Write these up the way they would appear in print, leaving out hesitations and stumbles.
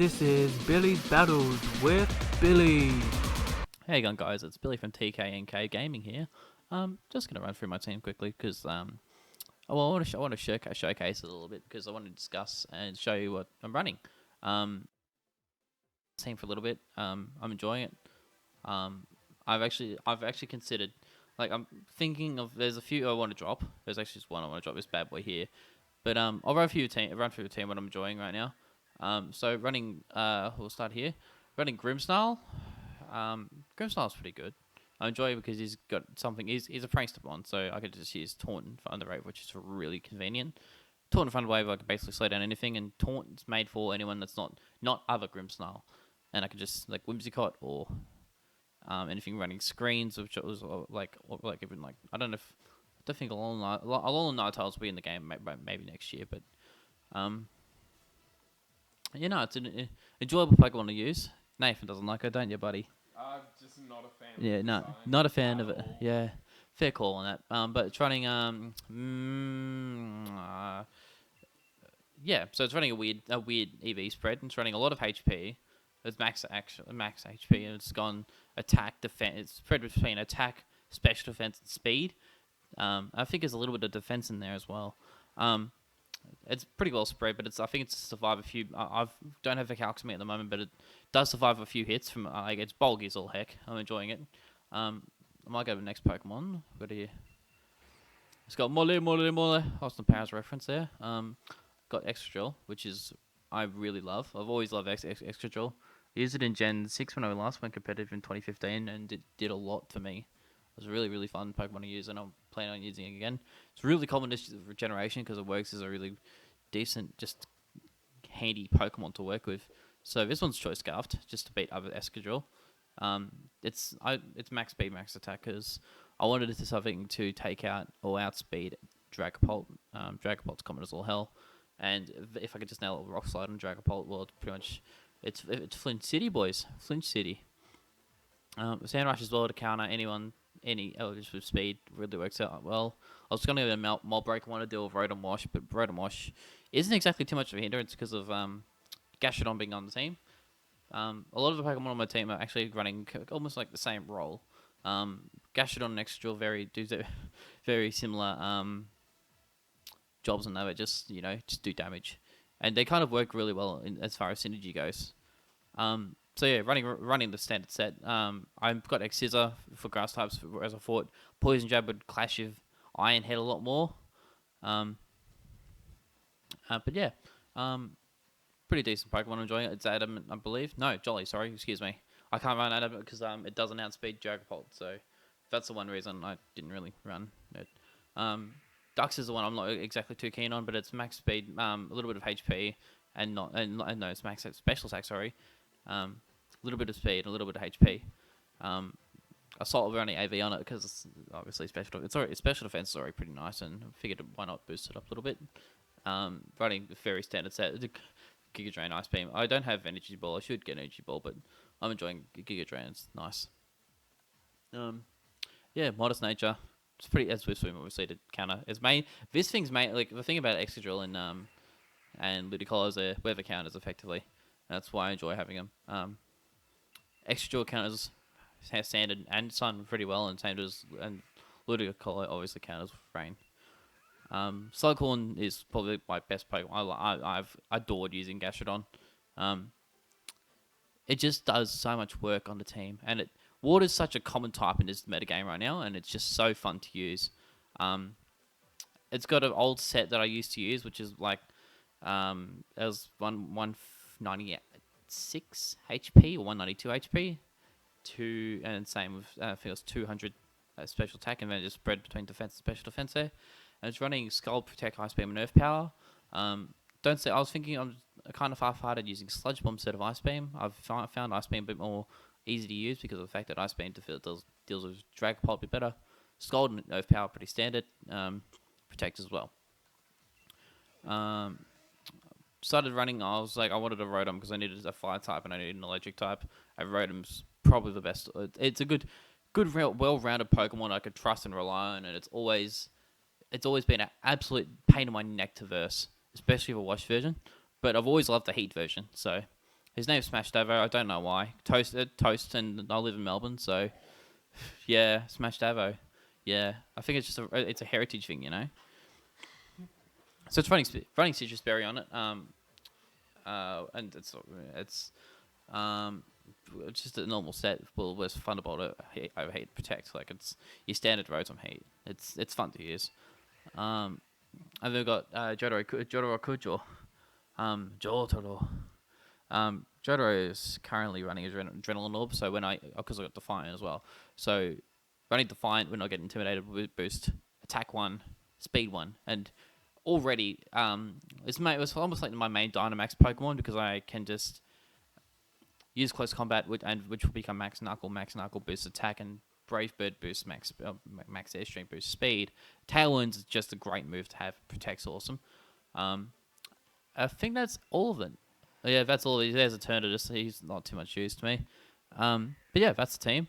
This is Billy's Battles with Billy. Hey again, guys, it's Billy from TKNK Gaming here. Just gonna run through my team quickly because I want to showcase it a little bit because I want to discuss and show you what I'm running. Team for a little bit. I'm enjoying it. I've actually considered, like, I'm thinking of, there's a few I want to drop. There's actually just one I want to drop, this bad boy here. But I'll run through the team what I'm enjoying right now. So running, we'll start here. Running Grimsnarl. Grimsnarl's pretty good. I enjoy it because he's got something. He's a prankster bond, so I could just use Taunt for underwave, which is really convenient. Taunt and underwave, I can basically slow down anything, and Taunt's made for anyone that's not other Grimsnarl. And I could just, like, Whimsicott or anything running screens, which was like even like, I don't know if, I don't think Alolan Ninetales will be in the game maybe next year, but it's an enjoyable Pokemon to use. Nathan doesn't like it, don't you, buddy? I'm just not a fan Yeah, of the no, design not a fan of it. all. Yeah, fair call on that. But it's running yeah, so it's running a weird EV spread. And it's running a lot of HP. It's max HP, and it's gone attack, defense. It's spread between attack, special defense, and speed. I think there's a little bit of defense in there as well. It's pretty well spread, but I think it's survived a few. I don't have the Calcumi at the moment, but it does survive a few hits from. It's bulky as all heck. I'm enjoying it. I might go to the next Pokemon. Got here. It's got Mole. Austin Powers reference there. Got Excadrill, which is I really love. I've always loved Excadrill. Used it in Gen 6 when I last went competitive in 2015, and it did a lot for me. It was a really, really fun Pokemon to use, and I'm planning on using it again. It's really common this generation because it works as a really decent, just handy Pokemon to work with. So this one's Choice Scarfed, just to beat other Excadrill. It's max speed, max attack, because I wanted it to something to take out or outspeed Dragapult. Dragapult's common as all hell, and if I could just nail a Rock Slide on Dragapult, well, it's pretty much it's Flint City, boys. Flint City. Sand Rush as well to counter any just with speed really works out well. I was going to go Mold Break. I want to deal with Rotom Wash, but Rotom Wash isn't exactly too much of a hindrance because of Gastrodon being on the team. A lot of the Pokemon on my team are actually running almost like the same role. Gastrodon and Excadrill do very similar jobs, and they would just do damage, and they kind of work really well as far as synergy goes. So yeah, running the standard set. I've got X-Scissor for grass types, as I thought Poison Jab would clash with Iron Head a lot more. But yeah, pretty decent Pokemon. I'm enjoying it. It's Adamant, I believe. No, Jolly. Sorry, excuse me. I can't run Adamant because it doesn't outspeed Dragapult. So that's the one reason I didn't really run it. Dux is the one I'm not exactly too keen on, but it's max speed, a little bit of HP, and no, it's max special attack. Sorry. A little bit of speed, a little bit of HP. Assault running AV on it because it's obviously special defense is already pretty nice, and I figured why not boost it up a little bit. Running the very standard set, the Giga Drain Ice Beam. I don't have Energy Ball. I should get Energy Ball, but I'm enjoying Giga Drain. It's nice. Yeah, Modest Nature. It's pretty as with swim obviously to counter. This thing's main, like the thing about Excadrill and Ludicolo is their weather counters effectively. That's why I enjoy having them. Excadrill counters standard and sun pretty well, and same as Ludicolo obviously counters rain. Slughorn is probably my best Pokemon. I've adored using Gastrodon. It just does so much work on the team, and Water's such a common type in this metagame right now, and it's just so fun to use. It's got an old set that I used to use, which is like it was 196 HP or 192 HP, and same with I think it was 200 special attack, and then just spread between defense and special defense there. And it's running Skull, Protect, Ice Beam, and Earth Power. Don't say I was thinking I'm kind of half-hearted using Sludge Bomb instead of Ice Beam. I've found Ice Beam a bit more easy to use because of the fact that Ice Beam deals with Dragapult a bit better. Scald and Earth Power pretty standard. Protect as well. Started running. I was like, I wanted a Rotom because I needed a fire type and I needed an electric type. And Rotom's probably the best. It's a good, well-rounded Pokemon I could trust and rely on, and it's always been an absolute pain in my neck to verse, especially the wash version. But I've always loved the heat version, so His name's Smash Davo. I don't know why. Toast, and I live in Melbourne, so yeah, Smash Davo. Yeah, I think it's just it's a heritage thing, you know. So it's running citrus berry on it. And um, it's just a normal set. Well, where's Thunderbolt overheat protect? Like it's your standard rotom heat. It's fun to use. And then we've got Jotaro Kujo. Jotaro. Jotaro is currently running his Adrenaline Orb, so because I got Defiant as well. So running Defiant when I get Intimidated boost, attack 1, speed 1, and already it's almost like my main Dynamax Pokemon because I can just use close combat which will become Max Knuckle boost attack, and Brave Bird boost Max Airstream boost speed. Tailwind's is just a great move to have. Protect's awesome. I think that's all of them. Yeah, that's all. There's Eternatus. He's not too much use to me. But yeah, that's the team.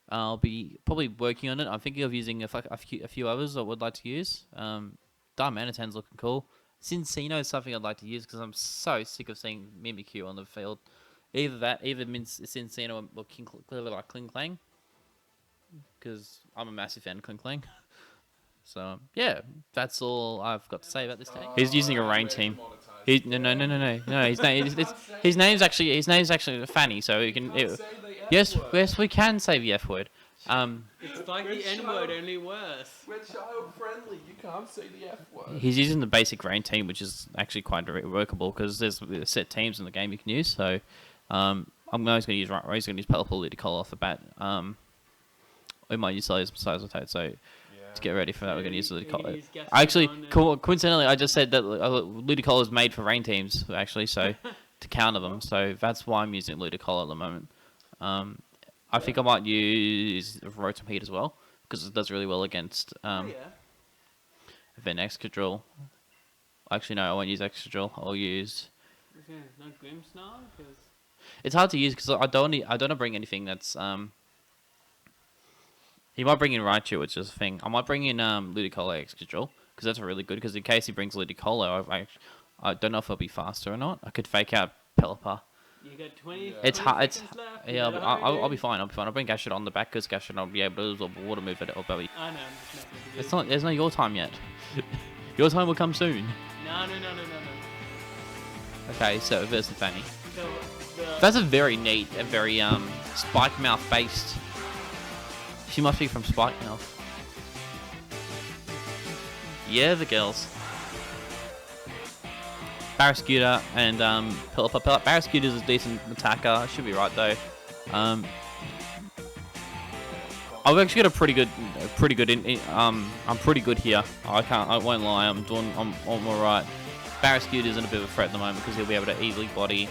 I'll be probably working on it. I'm thinking of using a few others I would like to use. Diamantiten's looking cool. Cincino is something I'd like to use because I'm so sick of seeing Mimikyu on the field. Either Cincino or clearly like Kling Klang, because I'm a massive fan of Kling Klang. So yeah, that's all I've got to say about this team. He's using a rain team. No. His name's actually Fanny, so you can. Yes, we can say the F word. It's like the N word, only worse. We're child friendly. You can't say the F word. He's using the basic rain team, which is actually quite workable because there's set teams in the game you can use. So, I'm always going to use Pelipper, Ludicolo off the bat. We might use Sizzletoad, so to get ready for that, we're going to use Ludicolo. Actually, coincidentally, I just said that Ludicolo is made for rain teams, actually, so to counter them. So that's why I'm using Ludicolo at the moment. I think I might use Rotom Heat as well, because it does really well against then Excadrill. Actually, no, I won't use Excadrill. I'll use... No Grimmsnarl? It's hard to use because I don't want to bring anything that's... He might bring in Raichu, which is a thing. I might bring in Ludicolo Excadrill, because that's really good, because in case he brings Ludicolo, I don't know if it'll be faster or not. I could fake out Pelipper. You got 20 It's hard. seconds left. Yeah, but I'll be fine. I'll bring Gashot on the back because Gashot will be able to absorb a water move at it or belly. I know. I'm just messing with you. It's not. There's no your time yet. Your time will come soon. No. Okay, so versus Fanny. So, That's a very neat and very Spike Mouth based. She must be from Spike Mouth. Yeah, the girls. Barrascuda and Pelipper. Barrascuda's a decent attacker. Should be right though. I've actually got a pretty good. I'm pretty good here. I won't lie. I'm all right. Barrascuda isn't a bit of a threat at the moment because he'll be able to easily body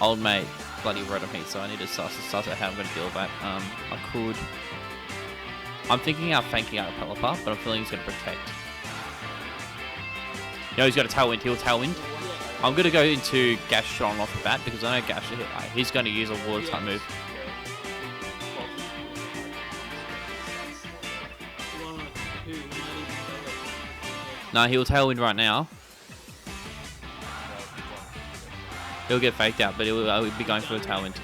old mate bloody Rotom Heat. So I need to start out how I'm going to deal with that. I'm thinking of fanking out Pelipper, but I'm feeling he's going to protect. No, he's got a Tailwind. He'll Tailwind. I'm going to go into Gastron off the bat because I know he's going to use a water type move. No, he'll Tailwind right now. He'll get faked out, but he'll be going for a Tailwind.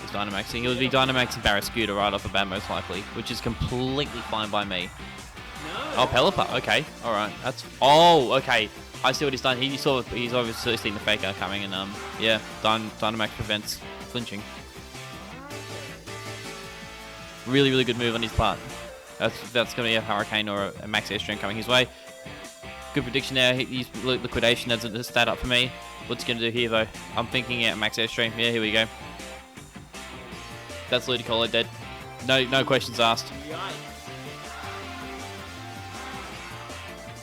He's Dynamaxing. He'll be Dynamaxing Barrascuda right off the bat most likely, which is completely fine by me. Oh, Pelipper. Okay. All right. Oh, okay. I see what he's done. He's obviously seen the Faker coming, and yeah, Dynamax prevents flinching. Really, really good move on his part. That's gonna be a Hurricane or a Max Airstream coming his way. Good prediction there. He's Liquidation as a stat up for me. What's he gonna do here though? I'm thinking Max Airstream. Yeah, here we go. That's Ludicolo dead. No questions asked.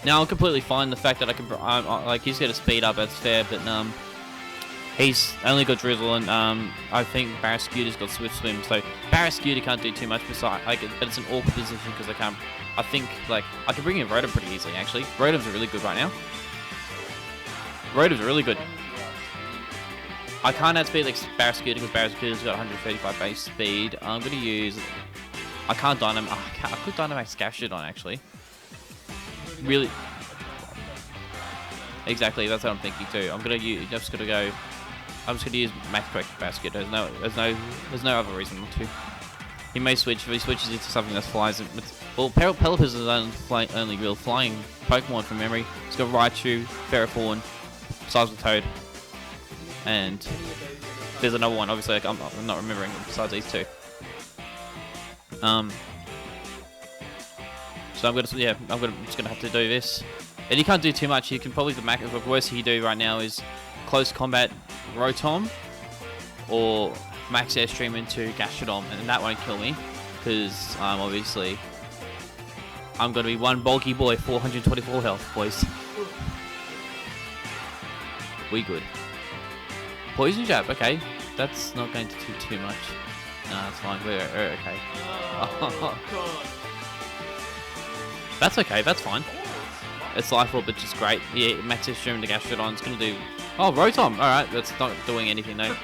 Now I'm completely fine the fact that I can like he's got a speed up, that's fair, but he's only got Drizzle and I think Barrascuda's got Swift Swim, so Barrascuda can't do too much besides but it's an awkward position because I think like I can bring in Rotom pretty easily actually. Rotoms are really good right now. Rotoms are really good. I can't outspeed like Barrascuda because Barrascuda's got 135 base speed. I'm gonna use I could Dynamax Gashot on actually. Really. exactly. That's what I'm thinking too. I'm gonna use. I'm just gonna use max corrective basket. There's no other reason not to. He may switch if he switches into something that flies. Well, Pelipper is his only real flying Pokemon from memory. He's got Raichu, Ferrothorn, Toad, and there's another one. Obviously, I'm not remembering it besides these two. So I'm just gonna have to do this, and he can't do too much. He can probably the worst he do right now is close combat Rotom or max airstream into Gastrodon, and that won't kill me because obviously I'm gonna be one bulky boy, 424 health, boys. We good. Poison jab, okay. That's not going to do too much. No, that's fine. We're okay. Oh, God. That's okay. That's fine. It's Life Orb, which is great. Yeah, max airstream into Gastrodon. It's gonna do. Oh, Rotom. All right, that's not doing anything though.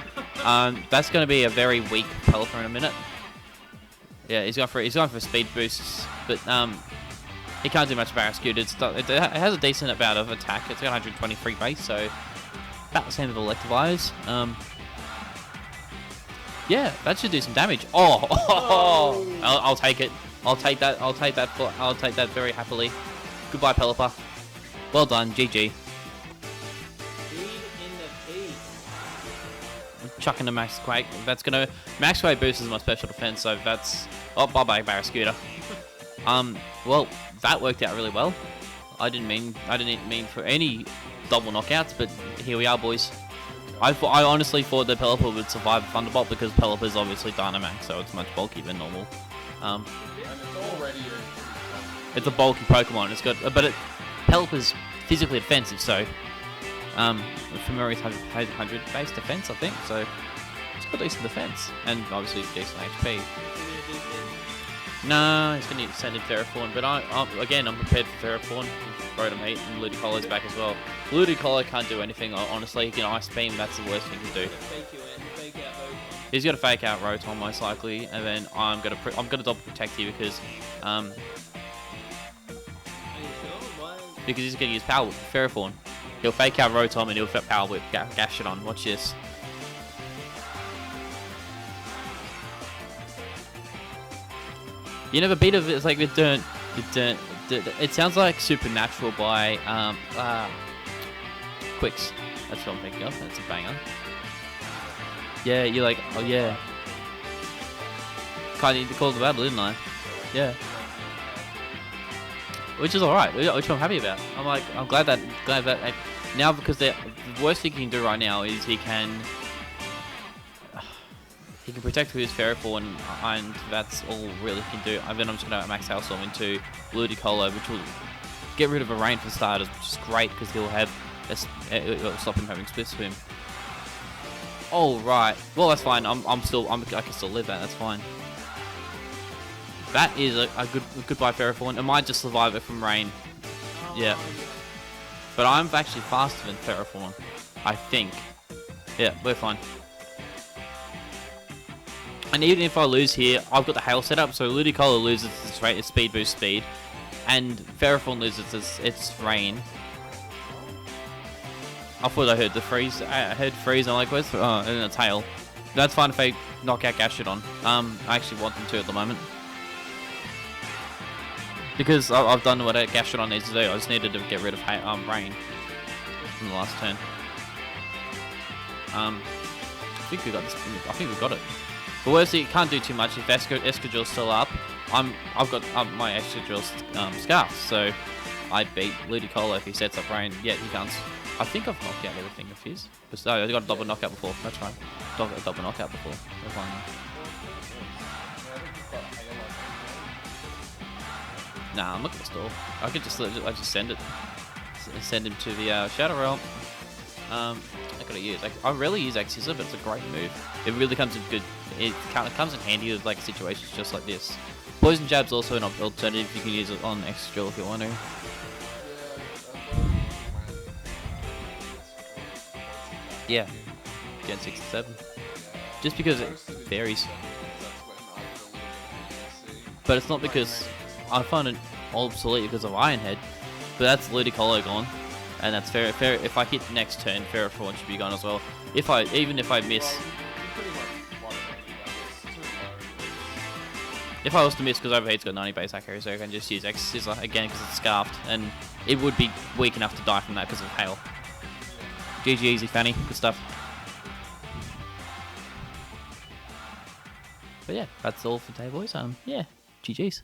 That's going to be a very weak Pelipper in a minute. Yeah, he's going for speed boosts, but he can't do much Barraskewda. It has a decent amount of attack. It's got 123 base, so about the same as Electivires. Yeah, that should do some damage. Oh. I'll take it. I'll take that. I'll take that very happily. Goodbye, Pelipper. Well done, GG. Chucking the Max Quake. That's gonna Max Quake boosts my special defense, so that's bye bye Barraskewda. Well, that worked out really well. I didn't mean for any double knockouts, but here we are, boys. I honestly thought that Pelipper would survive Thunderbolt because Pelipper is obviously Dynamax, so it's much bulkier than normal. And it's already it's a bulky Pokemon. It's got, but Pelipper's physically defensive, so. From memory, 100 base defense, I think, so it's got decent defense, and obviously decent HP. No, he's going to send in Ferrothorn, but I'm prepared for Ferrothorn, Rotom Heat, and Ludicolo's back as well. Ludicolo can't do anything, honestly. He can Ice Beam, that's the worst thing he can do. He's going to fake out Rotom, most likely, and then I'm going to double protect here because he's going to use Power Whip for Ferrothorn. He'll fake out Rotom and he'll Power Whip Gastrodon. Watch this. You never beat it. It's like it sounds like Supernatural by Quicks. That's what I'm thinking of. That's a banger. Yeah, you're like, oh yeah. Kind of called the battle, didn't I? Yeah. Which is alright, which I'm happy about. I'm glad that now, because the worst thing he can do right now is he can protect with his Ferrothorn, and that's all really he can do. And then I'm just going to max Hailstorm into Ludicolo, which will get rid of a rain for starters, which is great because he'll have it'll stop him having Split Swim. All right, well that's fine. I can still live that. That's fine. That is a goodbye Ferrothorn. It might just survive it from rain. Yeah. But I'm actually faster than Ferrothorn, I think. Yeah, we're fine. And even if I lose here, I've got the Hail set up, so Ludicolo loses its speed boost speed, and Ferrothorn loses its rain. I thought I heard the freeze. I heard freeze, and I'm like, where's and it's Hail. That's fine if they knock out Gastrodon. I actually want them to at the moment. Because I've done what Gastrodon needs to do. I just needed to get rid of rain in the last turn. I think we got this. I think we got it. But worse, it can't do too much. If Escadrille's still up, I've got my Escadrille Scarf, so I beat Ludicolo if he sets up rain. Yeah, he can't. I think I've knocked out everything of his. But I got a double knockout before. That's right. Double knockout before. We're fine now. Nah, I'm not gonna stall. I could just send it. Send him to the Shadow Realm. I gotta use. I rarely use Axisa, but it's a great move. It really comes in good. It comes in handy with like situations just like this. Poison Jab's also an alternative. You can use it on X-Drill if you want to. Yeah, Gen 6 and 7. Just because it varies. But it's not because I find it obsolete because of Iron Head. But that's Ludicolo gone. And that's fair. If I hit next turn, Feral Fawn should be gone as well. Even if I miss, Pretty much one anyway. It's too low. if I was to miss because Overheat's got 90 base accuracy, so I can just use X Scissor again because it's scarfed, and it would be weak enough to die from that because of hail. GG easy, Fanny. Good stuff. But yeah, that's all for today, boys. Yeah, GG's.